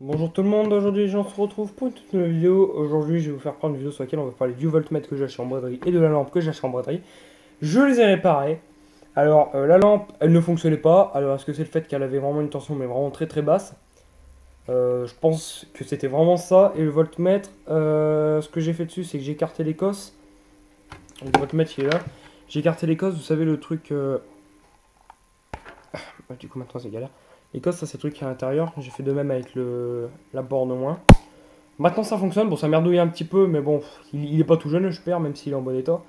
Bonjour tout le monde, aujourd'hui on se retrouve pour une toute nouvelle vidéo. Aujourd'hui je vais vous faire prendre une vidéo sur laquelle on va parler du voltmètre que j'ai acheté en braderie et de la lampe que j'ai acheté en braderie. Je les ai réparés. Alors la lampe elle ne fonctionnait pas, alors est-ce que c'est le fait qu'elle avait vraiment une tension mais vraiment très très basse? Je pense que c'était vraiment ça. Et le voltmètre, ce que j'ai fait dessus c'est que j'ai écarté l'écosse. Le voltmètre il est là. J'ai écarté l'écosse, vous savez le truc... Du coup maintenant c'est galère. L'écosse ça c'est le truc qui est à l'intérieur, j'ai fait de même avec la borne au moins. Maintenant ça fonctionne, bon ça merdouille un petit peu, mais bon, il est pas tout jeune, je perds, même s'il est en bon état.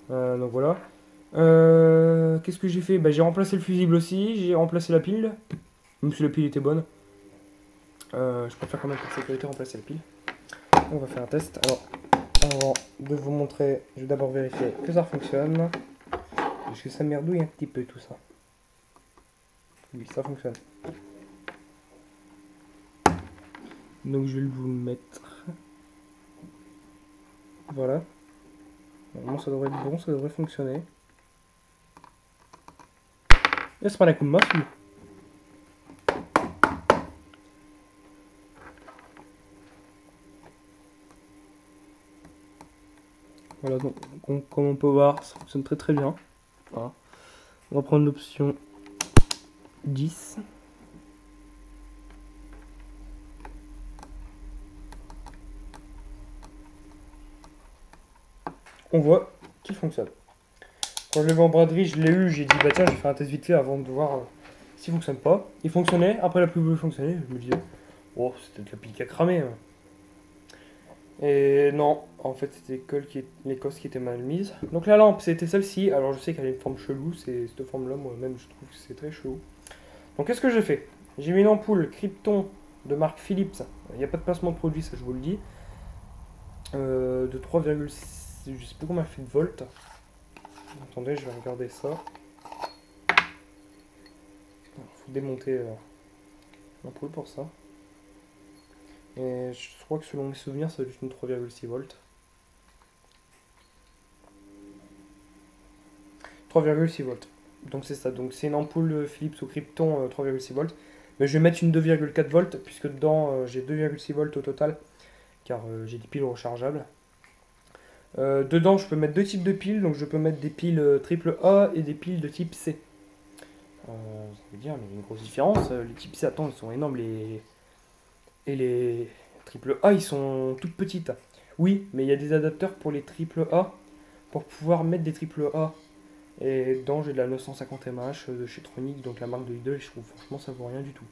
Donc voilà. Qu'est-ce que j'ai fait? Bah, j'ai remplacé le fusible aussi, j'ai remplacé la pile, même si la pile était bonne. Je préfère quand même pour sécurité remplacer la pile. On va faire un test. Alors, avant de vous montrer, je vais d'abord vérifier que ça fonctionne. Parce que ça merdouille un petit peu tout ça. Oui, ça fonctionne. Donc je vais vous le mettre. Voilà. Normalement ça devrait être bon, ça devrait fonctionner. Et c'est pas un coup de masse, lui. Voilà, donc comme on peut voir, ça fonctionne très très bien. Voilà. On va prendre l'option 10. On voit qu'il fonctionne. Quand je l'ai vu en braderie, je l'ai eu, j'ai dit bah tiens, j'ai fait un test vite fait avant de voir s'il fonctionne pas. Il fonctionnait, après la pub fonctionnait, je me disais, oh, c'était de la pile qui a cramé. Hein. Et non, en fait c'était l'écosse qui était mal mise. Donc la lampe c'était celle-ci, alors je sais qu'elle a une forme chelou, c'est cette forme-là, moi-même je trouve que c'est très chelou. Donc qu'est-ce que j'ai fait? J'ai mis une ampoule Krypton de marque Philips, il n'y a pas de placement de produit, ça je vous le dis, de 3,6, je sais plus combien elle fait de volts. Attendez, je vais regarder ça. Il faut démonter l'ampoule pour ça. Et je crois que selon mes souvenirs, ça doit être une 3,6 volts. 3,6 volts. Donc c'est ça. Donc c'est une ampoule Philips au Krypton 3,6 volts. Mais je vais mettre une 2,4 volts puisque dedans j'ai 2,6 volts au total. Car j'ai des piles rechargeables. Dedans je peux mettre deux types de piles. Donc je peux mettre des piles triple A et des piles de type C. Ça veut dire, mais il y a une grosse différence. Les types C, attends, ils sont énormes. Et les triple A, ils sont toutes petites. Oui, mais il y a des adapteurs pour les triple A pour pouvoir mettre des triple A. Et dedans, j'ai de la 950 mAh de chez Tronic, donc la marque de Lidl, je trouve franchement ça vaut rien du tout.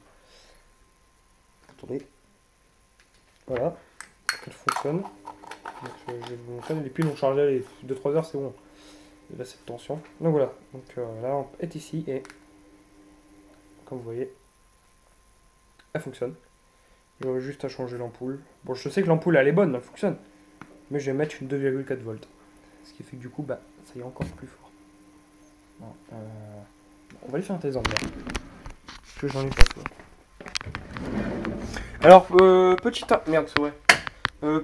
Attendez. Voilà. Elle fonctionne. Donc, je vais vous montrer. Les piles ont chargé les 2-3 heures, c'est bon. Il a cette tension. Donc voilà. Donc la lampe est ici et comme vous voyez, elle fonctionne. J'aurais juste à changer l'ampoule. Bon, je sais que l'ampoule elle est bonne, elle fonctionne. Mais je vais mettre une 2,4 volts. Ce qui fait que du coup, bah, ça ira encore plus fort. Bon, on va aller faire un test en l'air. Parce que j'en ai pas toi. Alors, petite... Merde, c'est vrai.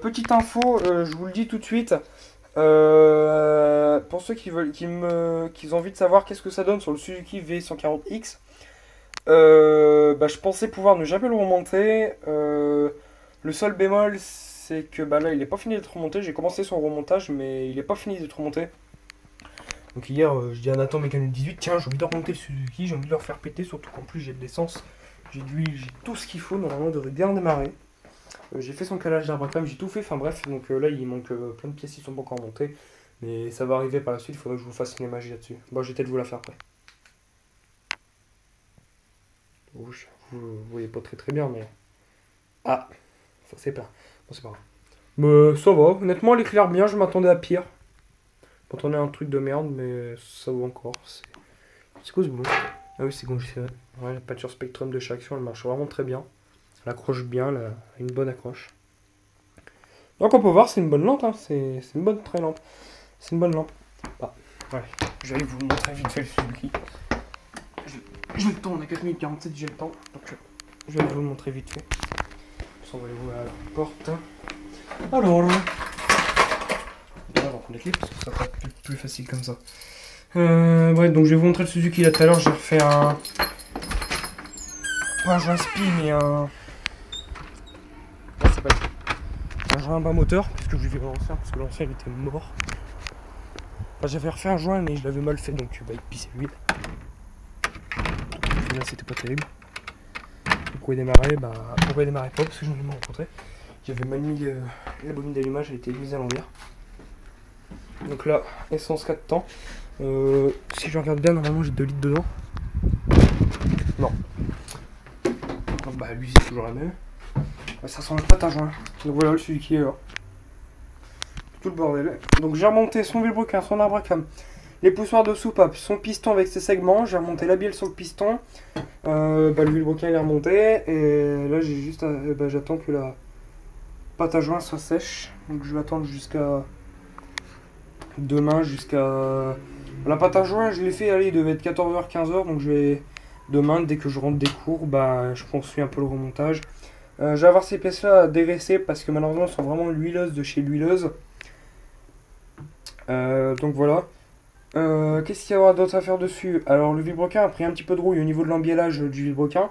Petite info, je vous le dis tout de suite. Pour ceux qui veulent, qui ont envie de savoir qu'est-ce que ça donne sur le Suzuki V140X, bah, je pensais pouvoir ne jamais le remonter. Le seul bémol, c'est que bah, là, il n'est pas fini d'être remonté. J'ai commencé son remontage, mais il n'est pas fini d'être remonté. Donc hier, je dis à Nathan Mécanique 18, tiens, j'ai envie de remonter le Suzuki, j'ai envie de le refaire péter, surtout qu'en plus j'ai de l'essence, j'ai de l'huile, j'ai tout ce qu'il faut, normalement, il devrait bien démarrer. J'ai fait son calage d'arbre à crème, j'ai tout fait, enfin bref, donc là, il manque plein de pièces qui sont pas encore montées. Mais ça va arriver par la suite, il faudrait que je vous fasse une image là-dessus. Bon, je vais peut-être vous la faire après. Vous voyez pas très très bien, mais... Ah, ça c'est pas. Bon, c'est pas grave. Mais ça va, honnêtement, elle éclaire bien, je m'attendais à pire. Je m'attendais à un truc de merde, mais ça vaut encore. C'est quoi ce boulot? Ah oui, c'est bon, c'est vrai. Ouais, la peinture Spectrum de chez Action, elle marche vraiment très bien. Elle accroche bien, elle a une bonne accroche. Donc on peut voir, c'est une bonne lampe, hein. C'est une bonne très lampe. C'est une bonne lampe. Ah, ouais, je vais vous montrer vite fait le Suzuki. J'ai le temps, on a 4 minutes 47, j'ai le temps. Donc je vais vous le montrer vite fait. On va aller ouvrir la porte. Alors, on va prendre les clés parce que ça va être plus facile comme ça. Ouais, donc je vais vous montrer le Suzuki là tout à l'heure. J'ai refait un. Pas un joint spi, mais un changer un bas moteur, parce que je lui ai l'ancien, parce que l'ancien il était mort. Enfin, j'avais refait un joint, mais je l'avais mal fait, donc bah, il pissait l'huile. Là, c'était pas terrible. Pourquoi il démarrait? Bah, pourquoi il démarrait pas? Parce que j'en ai mal rencontré. J'avais mal mis la bobine d'allumage, elle était mise à l'envers. Donc là, essence 4 temps. Si je regarde bien, normalement j'ai 2 litres dedans. Non. Bah, lui, c'est toujours la même. Ça sent le patin joint. Donc voilà, le Suzuki est là. Tout le bordel. Donc j'ai remonté son vilebrequin, son arbre à cam, les poussoirs de soupape, son piston avec ses segments. J'ai remonté la bielle sur le piston. Le vilebrequin il est remonté. Et là j'ai juste j'attends que la pâte à joint soit sèche. Donc je vais attendre jusqu'à demain, jusqu'à... La pâte à joint je l'ai fait, allez, il devait être 14h, 15h. Donc je vais... Demain, dès que je rentre des cours, je poursuis un peu le remontage. Je vais avoir ces pièces là à dégraisser parce que malheureusement elles sont vraiment l'huileuse de chez l'huileuse. Donc voilà. Qu'est-ce qu'il y aura d'autre à faire dessus? Alors le vilebrequin a pris un petit peu de rouille au niveau de l'embiellage du vilebrequin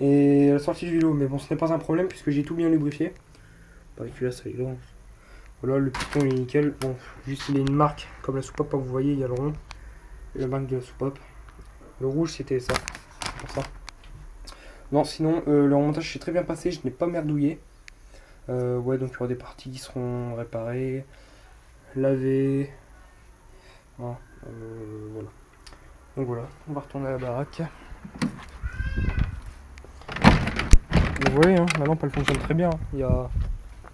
et la sortie du vélo, mais bon, ce n'est pas un problème puisque j'ai tout bien lubrifié. Pas avec là, ça est long. Voilà, le piston il est nickel. Bon, juste il a une marque comme la soupape, vous voyez, il y a le rond et la marque de la soupape. Le rouge c'était ça, pour ça. Non, sinon le remontage s'est très bien passé, je n'ai pas merdouillé. Ouais, donc il y aura des parties qui seront réparées, lavées. Voilà. Voilà. Donc voilà, on va retourner à la baraque. Vous voyez, hein, la lampe elle fonctionne très bien. Il y a...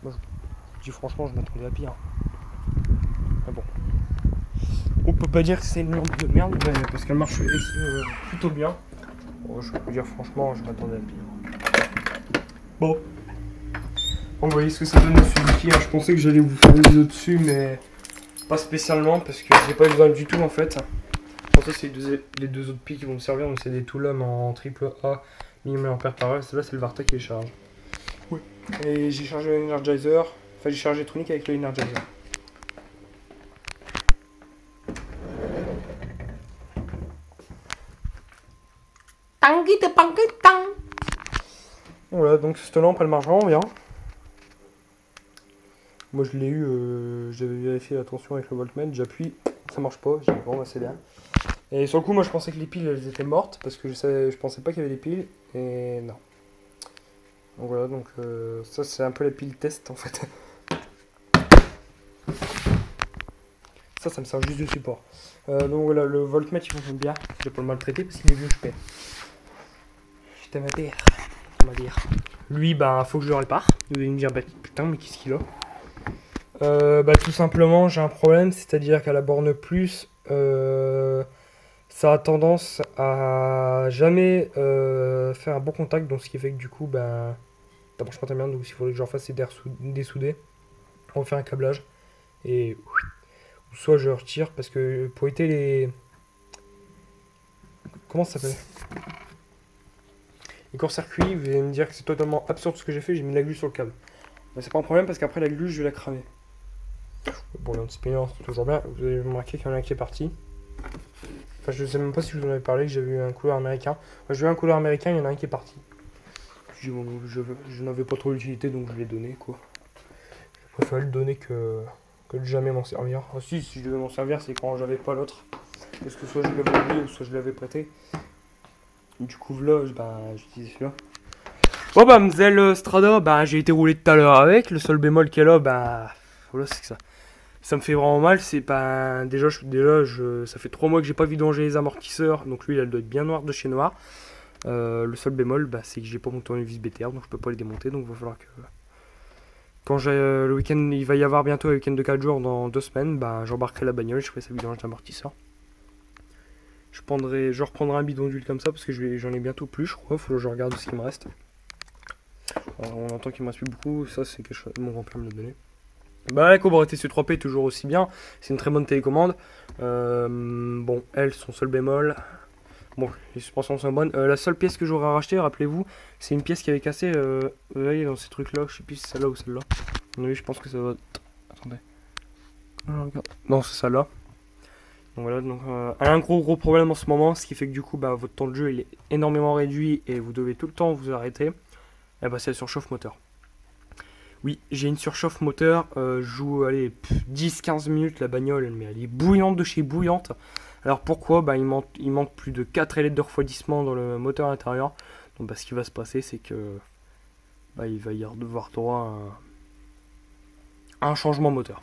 Moi, je dis franchement, je m'attendais à pire. Mais bon. On peut pas dire que c'est une lampe de merde, parce qu'elle marche plutôt bien. Bon, je peux dire franchement, je m'attendais à pire. Bon. Vous voyez ce que ça donne le Suzuki, hein. Je pensais que j'allais vous faire une vidéo dessus, mais pas spécialement, parce que j'ai pas besoin du tout en fait. Pour ça, c'est les deux autres piles qui vont me servir, donc c'est des Toulon en triple A, 1000 mAh par heure. Celle-là, c'est le Varta qui les charge. Oui. Et j'ai chargé l'Energizer, enfin j'ai chargé Tronic avec l'Energizer. Voilà, donc cette lampe elle marche vraiment bien. Moi je l'ai eu, j'avais vérifié la tension avec le voltmètre, j'appuie, ça marche pas, j'ai dit bon bah c'est bien. Et sur le coup moi je pensais que les piles elles étaient mortes parce que je pensais pas qu'il y avait des piles et non. Donc voilà, donc ça c'est un peu la pile test en fait. Ça me sert juste de support. Donc voilà, le voltmètre il fonctionne bien, j'ai pas le maltraiter parce qu'il est vieux je paie. Putain ma père, on va dire. Lui bah faut que je le répare, vous allez me dire bah putain mais qu'est-ce qu'il a? Tout simplement j'ai un problème, c'est-à-dire qu'à la borne plus ça a tendance à jamais faire un bon contact, donc ce qui fait que du coup ça marche pas très bien, donc il faudrait que j'en fasse dessouder, on fait un câblage et soit je retire parce que pour éviter les... Comment ça s'appelle? Les courts-circuits, vous allez me dire que c'est totalement absurde ce que j'ai fait, j'ai mis la glu sur le câble. Mais c'est pas un problème parce qu'après la glu je vais la cramer. Bon, l'anti-spinner c'est toujours bien. Vous avez remarqué qu'il y en a un qui est parti. Enfin, je sais même pas si je vous en avais parlé, que j'avais eu un couleur américain. Enfin, j'ai eu un couleur américain, il y en a un qui est parti. Je n'avais pas trop l'utilité donc je l'ai donné quoi. Je préfère le donner que de jamais m'en servir. Ah, si je devais m'en servir, c'est quand j'avais pas l'autre. Parce que soit je l'avais oublié ou soit je l'avais prêté. Du coup, là, j'utilisais celui-là. Bon, Mzell Strada, j'ai été roulé tout à l'heure avec. Le seul bémol qu'il y a là, voilà, c'est que ça me fait vraiment mal. C'est pas déjà ça fait 3 mois que j'ai pas vidangé les amortisseurs, donc lui elle doit être bien noire de chez noir. Le seul bémol c'est que j'ai pas mon tournevis BTR, donc je peux pas les démonter, donc il va falloir que quand j'ai le week-end, il va y avoir bientôt un week-end de 4 jours dans 2 semaines, j'embarquerai la bagnole, je ferai sa vidange d'amortisseur. Je reprendrai un bidon d'huile comme ça parce que j'en ai bientôt plus, je crois. Faut que je regarde ce qu'il me reste. Alors, on entend qu'il me reste plus beaucoup, ça c'est quelque chose, mon grand-père me l'a donné. La Cobra TC3P est toujours aussi bien, c'est une très bonne télécommande. Bon, elle, son seul bémol. Bon, les suspensions sont bonnes. La seule pièce que j'aurais racheté, rappelez-vous, c'est une pièce qui avait cassé. Vous voyez, dans ces trucs-là, je sais plus si c'est celle-là ou celle-là. Oui, je pense que ça va. Attendez. Non, c'est celle-là. Donc voilà, donc elle a un gros problème en ce moment, ce qui fait que du coup, votre temps de jeu il est énormément réduit et vous devez tout le temps vous arrêter. Et c'est le surchauffe moteur. Oui, j'ai une surchauffe moteur. Je joue, allez, 10-15 minutes la bagnole, mais elle est bouillante de chez bouillante. Alors pourquoi? Bah, il manque plus de 4 ailettes de refroidissement dans le moteur intérieur. Donc bah, ce qui va se passer, c'est que bah, il va y avoir droit à un changement moteur.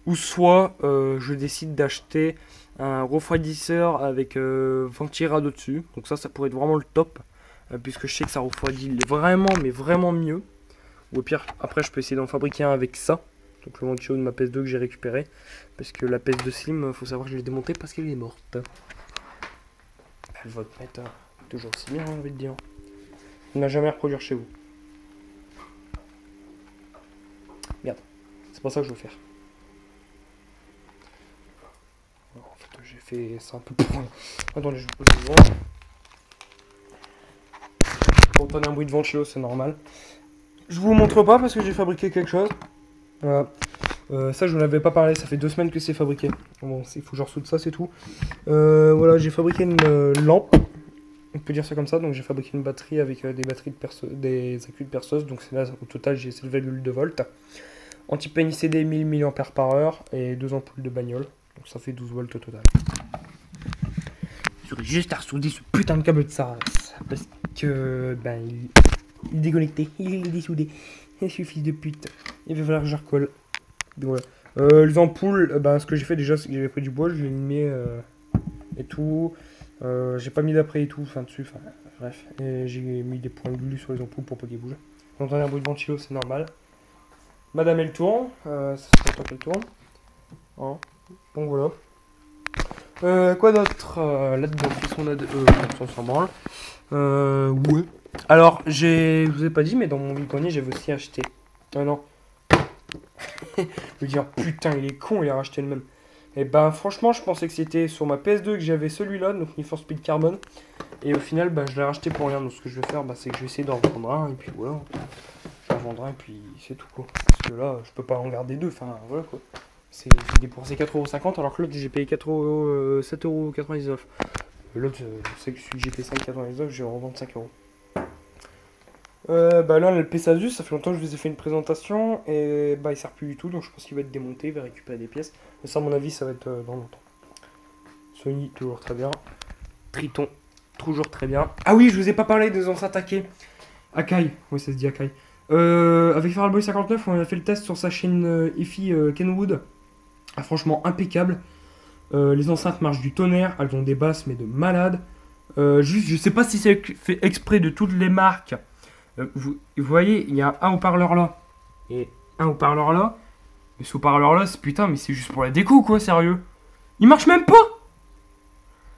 Ou soit je décide d'acheter un refroidisseur avec ventirad au-dessus. Donc ça pourrait être vraiment le top. Puisque je sais que ça refroidit vraiment, mais vraiment mieux. Ou au pire, après je peux essayer d'en fabriquer un avec ça. Donc le ventilo de ma PS2 que j'ai récupéré. Parce que la PS2 Slim, faut savoir que je l'ai démontée parce qu'elle est morte. Elle va te mettre toujours aussi bien, j'ai envie de dire. On n'a jamais à reproduire chez vous. Merde, c'est pas ça que je veux faire. Alors, en fait, j'ai fait ça un peu pour... Attendez, je vous pose le vent. Pour entendre un bruit de ventilo, c'est normal. Je vous montre pas parce que j'ai fabriqué quelque chose. Voilà. Ça, je vous en avais pas parlé, ça fait 2 semaines que c'est fabriqué. Bon, il faut que je ressoude ça, c'est tout. Voilà, j'ai fabriqué une lampe. On peut dire ça comme ça. Donc, j'ai fabriqué une batterie avec des accus de perceuse. Donc, c'est là, au total, j'ai 7,2 volts. Anti-PNICD 1000 mAh et 2 ampoules de bagnole. Donc, ça fait 12 volts au total. J'aurais juste à ressouder ce putain de câble de ça. Parce que, ben, il est déconnecté. Il est dessoudé. Et ce fils de pute. Il va falloir que je recolle. Donc voilà. Les ampoules, ce que j'ai fait déjà, c'est que j'avais pris du bois, je l'ai mis et tout. J'ai pas mis d'après et tout, enfin dessus, enfin bref. Et j'ai mis des points de glu sur les ampoules pour pas qu'elles bougent. Vous entendez un bruit de ventilo, c'est normal. Madame, elle tourne. Ça fait longtemps qu'elle tourne. Hein. Donc voilà. Quoi d'autre là-dedans? Qu'est-ce qu'on a de... on s'en branle. Ouais. Alors, je vous ai pas dit, mais dans mon grenier, j'avais aussi acheté. Ah non. Je veux dire, putain, il est con, il a racheté le même. Et ben, franchement, je pensais que c'était sur ma PS2 que j'avais celui-là, donc Need for Speed Carbon. Et au final, je l'ai racheté pour rien. Donc, ce que je vais faire, c'est que je vais essayer d'en revendre un. Et puis voilà. Je vais en vendre un, et puis c'est tout, quoi. Parce que là, je peux pas en garder deux. Enfin, voilà, quoi. J'ai dépensé 4,50€, alors que l'autre, j'ai payé 7,99€. L'autre, c'est que celui que j'ai payé 5,99€, je vais en revendre 5€. Là, le Pegasus, ça fait longtemps que je vous ai fait une présentation et il sert plus du tout, donc je pense qu'il va être démonté, il va récupérer des pièces. Mais ça, à mon avis, ça va être dans longtemps. Sony, toujours très bien. Triton, toujours très bien. Ah oui, je vous ai pas parlé des enceintes Akai. Akai, oui, ça se dit Akai. Avec Faralboy 59, on a fait le test sur sa chaîne EFI Kenwood. Ah, franchement, impeccable. Les enceintes marchent du tonnerre, elles ont des basses, mais de malade. Juste, je sais pas si c'est fait exprès de toutes les marques. Vous voyez, il y a un haut-parleur là et un haut-parleur là. Mais ce haut-parleur là, c'est putain, mais c'est juste pour la déco, quoi, sérieux. Il marche même pas.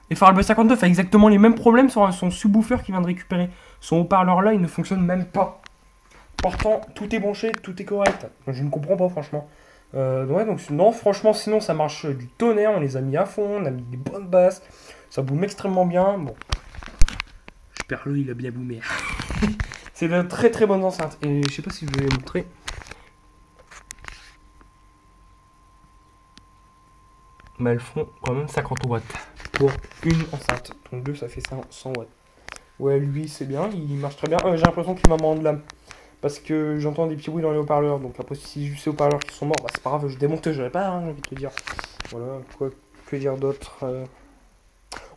Et Faralboy 59 a exactement les mêmes problèmes sur son subwoofer qu'il vient de récupérer. Son haut-parleur là, il ne fonctionne même pas. Pourtant, tout est branché, tout est correct. Je ne comprends pas, franchement. Ouais, donc non, franchement, sinon ça marche du tonnerre. On les a mis à fond, on a mis des bonnes basses. Ça boum extrêmement bien. Bon, j'espère que il a bien boumé. C'est de très très bonnes enceintes. Et je sais pas si je vais les montrer. Mais elles font quand même 50 watts pour une enceinte. Donc deux, ça fait 100 watts. Ouais, lui, c'est bien. Il marche très bien. J'ai l'impression qu'il m'a de l'âme. Parce que j'entends des petits bruits dans les haut-parleurs. Donc après, si juste les haut-parleurs qui sont morts, c'est pas grave, je démonte, j'aurais pas, j'ai envie de te dire. Voilà, quoi que dire d'autre.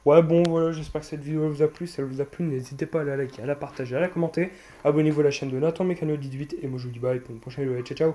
Ouais, bon, voilà, j'espère que cette vidéo vous a plu. Si elle vous a plu, n'hésitez pas à la liker, à la partager, à la commenter. Abonnez-vous à la chaîne de Nathan Mécano 18. Et moi, je vous dis bye pour une prochaine vidéo. Ciao, ciao.